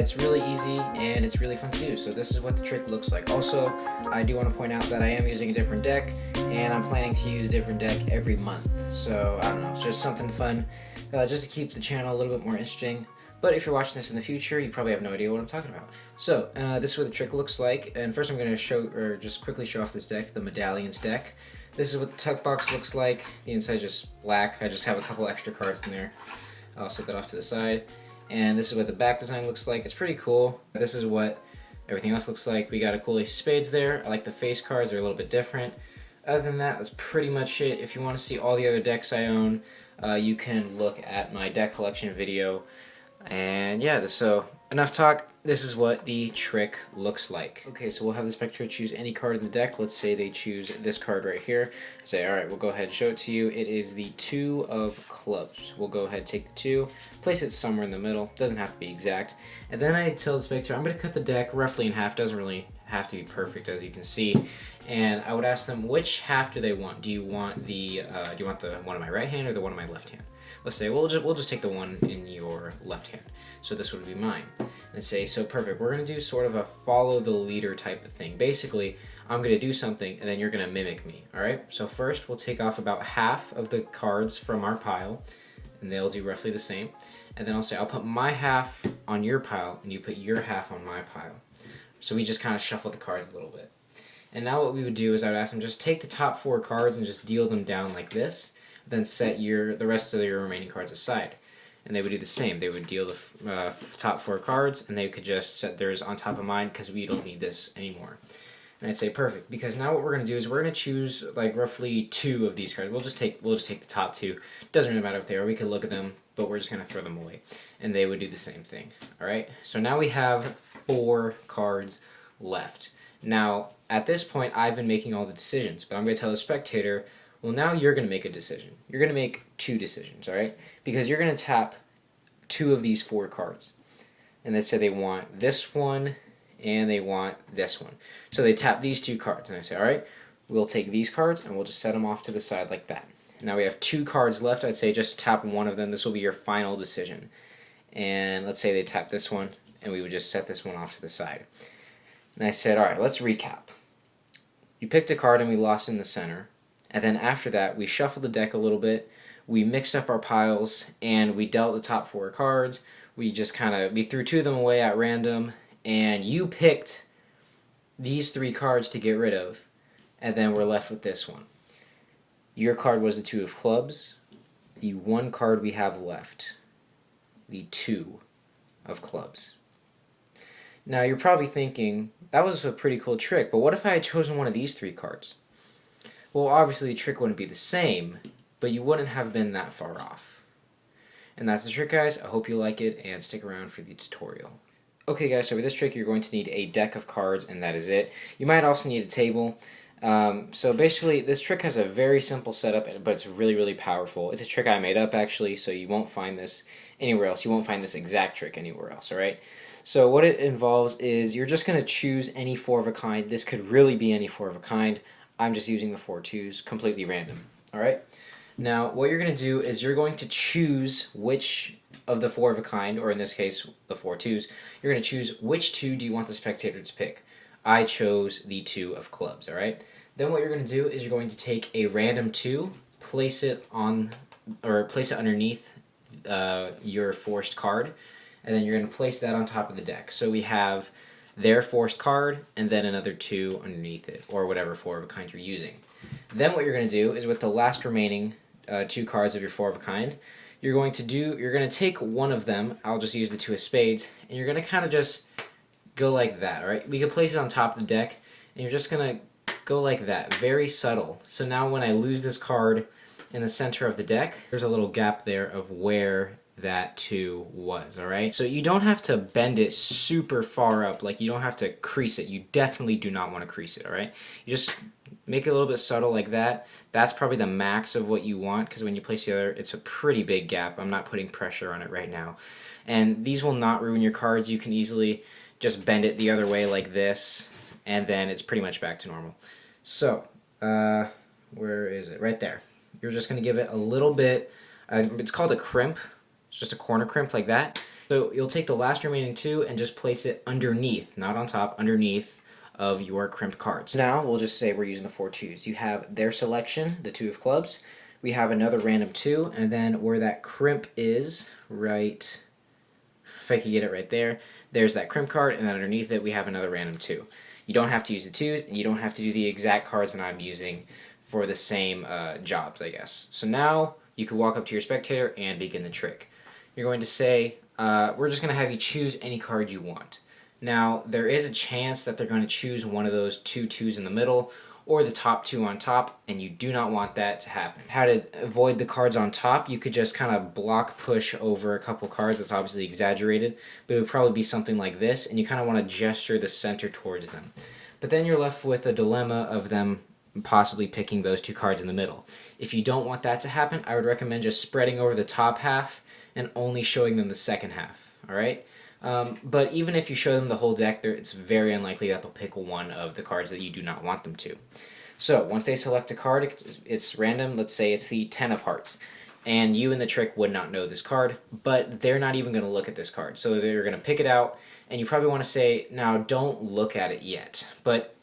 it's really easy and it's really fun to do. So this is what the trick looks like. Also, I do want to point out that I am using a different deck, and I'm planning to use a different deck every month. So I don't know, it's just something fun, just to keep the channel a little bit more interesting. But if you're watching this in the future, you probably have no idea what I'm talking about. So this is what the trick looks like. And first, I'm going to show, or just quickly show off this deck, the Medallions deck. This is what the tuck box looks like. The inside is just black. I just have a couple extra cards in there. I'll set that off to the side. And this is what the back design looks like. It's pretty cool. This is what everything else looks like. We got a cool ace of spades there. I like the face cards. They're a little bit different. Other than that, that's pretty much it. If you want to see all the other decks I own, you can look at my deck collection video. And yeah, so enough talk. This is what the trick looks like. Okay, so we'll have the spectator choose any card in the deck. Let's say they choose this card right here. Say, all right, we'll go ahead and show it to you. It is the 2 of clubs. We'll go ahead and take the 2, place it somewhere in the middle. Doesn't have to be exact. And then I tell the spectator, I'm going to cut the deck roughly in half. Doesn't really have to be perfect, as you can see. And I would ask them, which half do they want? Do you want the one on my right hand or the one on my left hand? Let's say we'll just take the one in your left hand. So this would be mine. And say, so perfect. We're going to do sort of a follow the leader type of thing. Basically, I'm going to do something and then you're going to mimic me. All right? So first, we'll take off about half of the cards from our pile, and they'll do roughly the same. And then I'll say, I'll put my half on your pile and you put your half on my pile. So we just kind of shuffle the cards a little bit. And now what we would do is I would ask them, just take the top 4 cards and just deal them down like this. Then set the rest of your remaining cards aside. And they would do the same. They would deal the top 4 cards, and they could just set theirs on top of mine because we don't need this anymore. And I'd say perfect, because now what we're going to do is we're going to choose like roughly 2 of these cards. We'll just take the top 2. Doesn't really matter what they are. We could look at them, but we're just going to throw them away. And they would do the same thing. All right. So now we have 4 cards left. Now at this point, I've been making all the decisions, but I'm going to tell the spectator, well, now you're going to make a decision. You're going to make 2 decisions, all right? Because you're going to tap 2 of these 4 cards. And they say they want this one and they want this one. So they tap these 2 cards. And I say, all right, we'll take these cards and we'll just set them off to the side like that. Now we have 2 cards left. I'd say just tap one of them. This will be your final decision. And let's say they tap this one, and we would just set this one off to the side. And I said, all right, let's recap. You picked a card and we lost in the center. And then after that, we shuffled the deck a little bit, we mixed up our piles, and we dealt the top 4 cards. We just we threw 2 of them away at random, and you picked these 3 cards to get rid of, and then we're left with this one. Your card was the 2 of clubs. The 1 card we have left, the 2 of clubs. Now you're probably thinking, that was a pretty cool trick, but what if I had chosen one of these 3 cards? Well, obviously the trick wouldn't be the same, but you wouldn't have been that far off. And that's the trick, guys. I hope you like it, and stick around for the tutorial. Okay, guys, so for this trick, you're going to need a deck of cards, and that is it. You might also need a table. So basically, this trick has a very simple setup, but it's really, really powerful. It's a trick I made up, actually, so you won't find this anywhere else. You won't find this exact trick anywhere else, all right? So what it involves is you're just going to choose any 4 of a kind. This could really be any 4 of a kind. I'm just using the 4 2s, completely random. All right. Now, what you're going to do is you're going to choose which of the 4 of a kind, or in this case, the 4 2s. You're going to choose which 2 do you want the spectator to pick. I chose the 2 of clubs. All right. Then what you're going to do is you're going to take a random 2, place it underneath your forced card, and then you're going to place that on top of the deck. So we have their forced card, and then another 2 underneath it, or whatever 4 of a kind you're using. Then what you're going to do is with the last remaining 2 cards of your 4 of a kind, you're going to take one of them, I'll just use the 2 of spades, and you're going to kind of just go like that, all right? We can place it on top of the deck, and you're just going to go like that, very subtle. So now when I lose this card in the center of the deck, there's a little gap there of where that 2 was, all right? So you don't have to bend it super far up, like you don't have to crease it. You definitely do not want to crease it, all right? You just make it a little bit subtle like that. That's probably the max of what you want, because when you place the other, it's a pretty big gap. I'm not putting pressure on it right now. And these will not ruin your cards. You can easily just bend it the other way like this, and then it's pretty much back to normal. So, where is it? Right there. You're just going to give it a little bit, it's called a crimp. It's just a corner crimp like that. So you'll take the last remaining 2 and just place it underneath, not on top, underneath of your crimped cards. Now we'll just say we're using the 4 2s. You have their selection, the 2 of clubs. We have another random 2, and then where that crimp is, right, if I could get it right there, there's that crimp card, and then underneath it we have another random 2. You don't have to use the 2s, and you don't have to do the exact cards that I'm using for the same jobs, I guess. So now you can walk up to your spectator and begin the trick. You're going to say, we're just going to have you choose any card you want. Now, there is a chance that they're going to choose one of those 2 2s in the middle, or the top 2 on top, and you do not want that to happen. How to avoid the cards on top, you could just kind of block push over a couple cards. That's obviously exaggerated, but it would probably be something like this, and you kind of want to gesture the center towards them. But then you're left with a dilemma of them possibly picking those 2 cards in the middle. If you don't want that to happen, I would recommend just spreading over the top half and only showing them the second half, all right? But even if you show them the whole deck, it's very unlikely that they'll pick one of the cards that you do not want them to. So once they select a card, it's random. Let's say it's the 10 of hearts. And you in the trick would not know this card, but they're not even going to look at this card. So they're going to pick it out, and you probably want to say, now don't look at it yet. But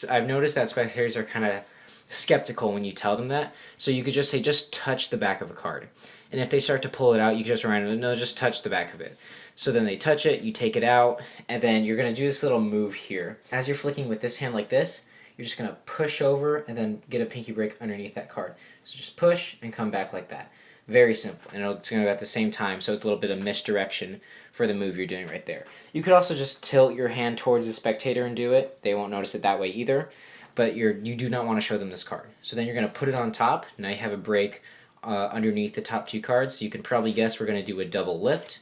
I've noticed that spectators are kind of skeptical when you tell them that. So you could just say, just touch the back of a card. And if they start to pull it out, you can just remind them, no, just touch the back of it. So then they touch it, you take it out, and then you're going to do this little move here. As you're flicking with this hand like this, you're just going to push over and then get a pinky break underneath that card. So just push and come back like that. Very simple. And it's going to go at the same time, so it's a little bit of misdirection for the move you're doing right there. You could also just tilt your hand towards the spectator and do it. They won't notice it that way either, but you do not want to show them this card. So then you're going to put it on top. Now you have a break underneath the top 2 cards. So you can probably guess we're going to do a double lift.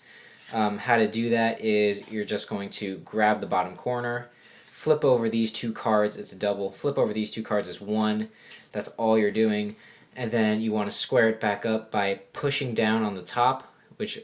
How to do that is you're just going to grab the bottom corner, flip over these 2 cards, it's a double, flip over these 2 cards as 1, that's all you're doing, and then you want to square it back up by pushing down on the top, which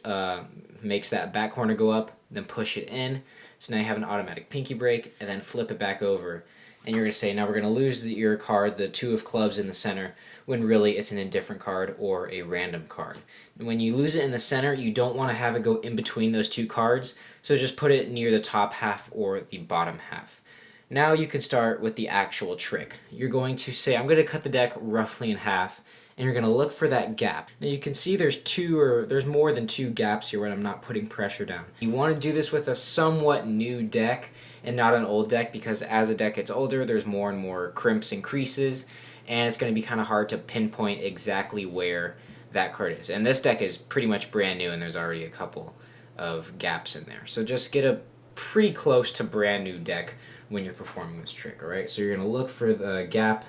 makes that back corner go up, then push it in, so now you have an automatic pinky break, and then flip it back over, and you're going to say, now we're going to lose your card, the 2 of clubs in the center, when really it's an indifferent card or a random card. And when you lose it in the center, you don't want to have it go in between those 2 cards, so just put it near the top half or the bottom half. Now you can start with the actual trick. You're going to say, I'm going to cut the deck roughly in half, and you're going to look for that gap. Now you can see there's more than 2 gaps here when I'm not putting pressure down. You want to do this with a somewhat new deck and not an old deck, because as a deck gets older, there's more and more crimps and creases, and it's going to be kind of hard to pinpoint exactly where that card is. And this deck is pretty much brand new, and there's already a couple of gaps in there. So just get a pretty close to brand new deck when you're performing this trick, all right? So you're going to look for the gap,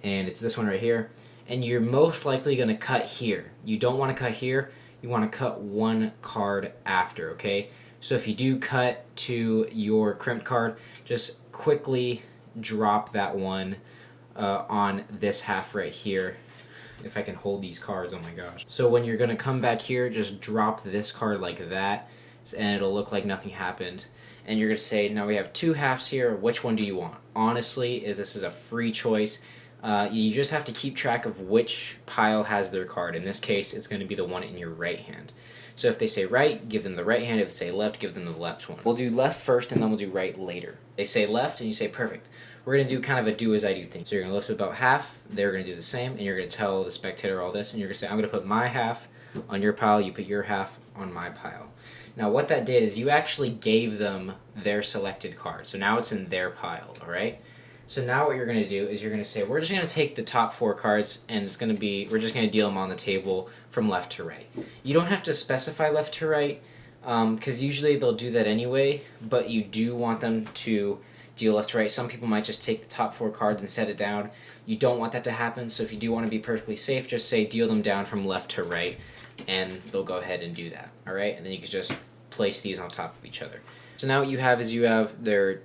and it's this one right here, and you're most likely going to cut here. You don't want to cut here. You want to cut 1 card after, okay? So if you do cut to your crimped card, just quickly drop that one on this half right here. If I can hold these cards, oh my gosh. So when you're going to come back here, just drop this card like that, and it'll look like nothing happened. And you're going to say, now we have 2 halves here, which one do you want? Honestly, this is a free choice. You just have to keep track of which pile has their card. In this case, it's going to be the one in your right hand. So if they say right, give them the right hand. If they say left, give them the left one. We'll do left first, and then we'll do right later. They say left, and you say perfect. We're going to do kind of a do-as-I-do thing. So you're going to lift it about half, they're going to do the same, and you're going to tell the spectator all this, and you're going to say, I'm going to put my half on your pile, you put your half on my pile. Now what that did is you actually gave them their selected card, so now it's in their pile, all right? So now what you're going to do is you're going to say, we're just going to take the top 4 cards, and we're just going to deal them on the table from left to right. You don't have to specify left to right, because usually they'll do that anyway, but you do want them to deal left to right. Some people might just take the top 4 cards and set it down. You don't want that to happen, so if you do want to be perfectly safe, just say deal them down from left to right, and they'll go ahead and do that, all right? And then you can just place these on top of each other. So now what you have is you have their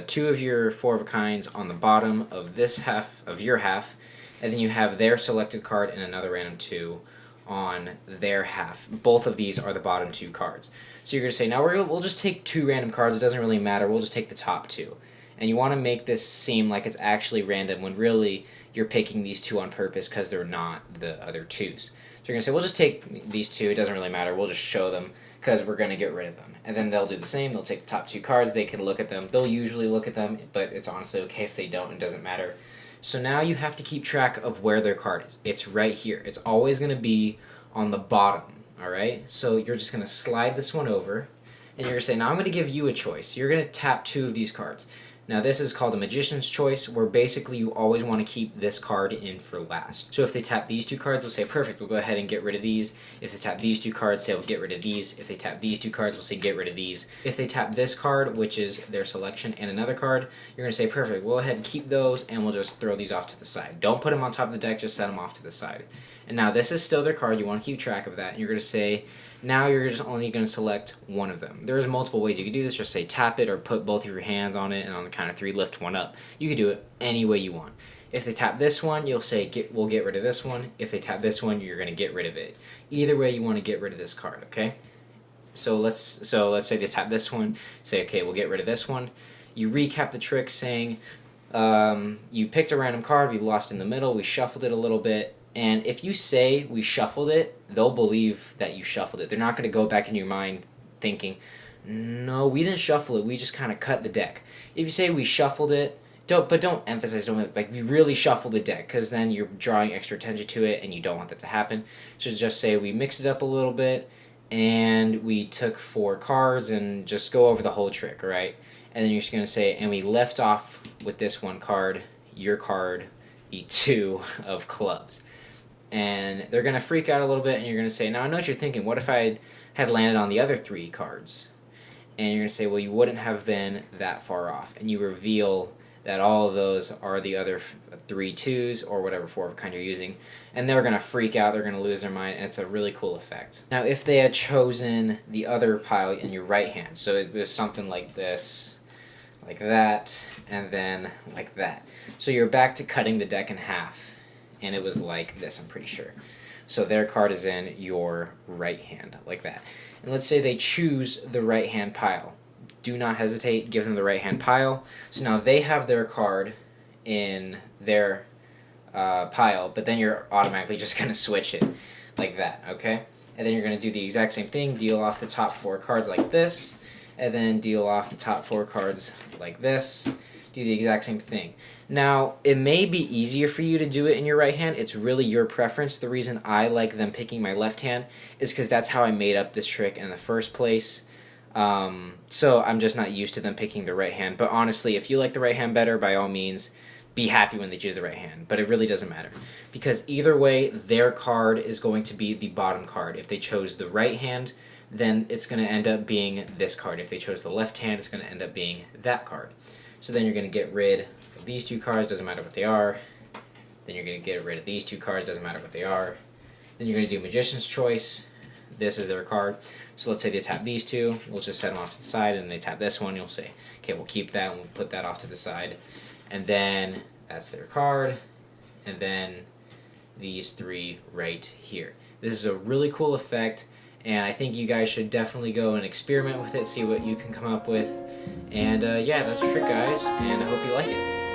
2 of your 4 of a kinds on the bottom of this half of your half, and then you have their selected card and another random 2 on their half. Both of these are the bottom 2 cards. So you're going to say, now we'll just take 2 random cards. It doesn't really matter. We'll just take the top 2. And you want to make this seem like it's actually random when really you're picking these 2 on purpose because they're not the other 2s. So you're going to say, we'll just take these 2. It doesn't really matter. We'll just show them because we're going to get rid of them. And then they'll do the same. They'll take the top 2 cards. They can look at them. They'll usually look at them, but it's honestly okay if they don't. It doesn't matter. So now you have to keep track of where their card is. It's right here. It's always going to be on the bottom, all right? So you're just going to slide this one over, and you're going to say, now I'm going to give you a choice. You're going to tap 2 of these cards. Now this is called a Magician's Choice, where basically you always want to keep this card in for last. So if they tap these 2 cards, we'll say, perfect, we'll go ahead and get rid of these. If they tap these 2 cards, say we'll get rid of these. If they tap these 2 cards, we'll say get rid of these. If they tap this card, which is their selection, and another card, you're going to say, perfect, we'll go ahead and keep those, and we'll just throw these off to the side. Don't put them on top of the deck, just set them off to the side. And now this is still their card. You want to keep track of that. And you're going to say, now you're just only going to select one of them. There's multiple ways you could do this. Just say tap it or put both of your hands on it, and on the count of 3, lift one up. You can do it any way you want. If they tap this one, you'll say we'll get rid of this one. If they tap this one, you're going to get rid of it. Either way, you want to get rid of this card, okay? So let's say they tap this one. Say, okay, we'll get rid of this one. You recap the trick saying, you picked a random card, we lost in the middle, we shuffled it a little bit. And if you say we shuffled it, they'll believe that you shuffled it. They're not going to go back in your mind thinking, no, we didn't shuffle it. We just kind of cut the deck. If you say we shuffled it, don't emphasize, like we really shuffled the deck, because then you're drawing extra attention to it, and you don't want that to happen. So just say we mixed it up a little bit, and we took 4 cards, and just go over the whole trick, all right? And then you're just going to say, and we left off with this one card, your card, E2 of clubs. And they're going to freak out a little bit, and you're going to say, now I know what you're thinking. What if I had landed on the other 3 cards? And you're going to say, well, you wouldn't have been that far off. And you reveal that all of those are the other 3 2s, or whatever 4 of kind you're using. And they're going to freak out. They're going to lose their mind, and it's a really cool effect. Now, if they had chosen the other pile in your right hand, so it was something like this, like that, and then like that. So you're back to cutting the deck in half. And it was like this, I'm pretty sure. So their card is in your right hand, like that. And let's say they choose the right hand pile. Do not hesitate, give them the right hand pile. So now they have their card in their pile, but then you're automatically just going to switch it like that, okay? And then you're going to do the exact same thing, deal off the top 4 cards like this, and then deal off the top 4 cards like this. Do the exact same thing. Now, it may be easier for you to do it in your right hand. It's really your preference. The reason I like them picking my left hand is because that's how I made up this trick in the first place. So I'm just not used to them picking the right hand. But honestly, if you like the right hand better, by all means, be happy when they choose the right hand. But it really doesn't matter. Because either way, their card is going to be the bottom card. If they chose the right hand, then it's going to end up being this card. If they chose the left hand, it's going to end up being that card. So then you're going to get rid of these 2 cards, doesn't matter what they are. Then you're going to get rid of these 2 cards, doesn't matter what they are. Then you're going to do Magician's Choice. This is their card. So let's say they tap these 2. We'll just set them off to the side, and they tap this one. You'll say, okay, we'll keep that, and we'll put that off to the side. And then that's their card. And then these 3 right here. This is a really cool effect, and I think you guys should definitely go and experiment with it, see what you can come up with. And yeah, that's the trick, guys, and I hope you like it.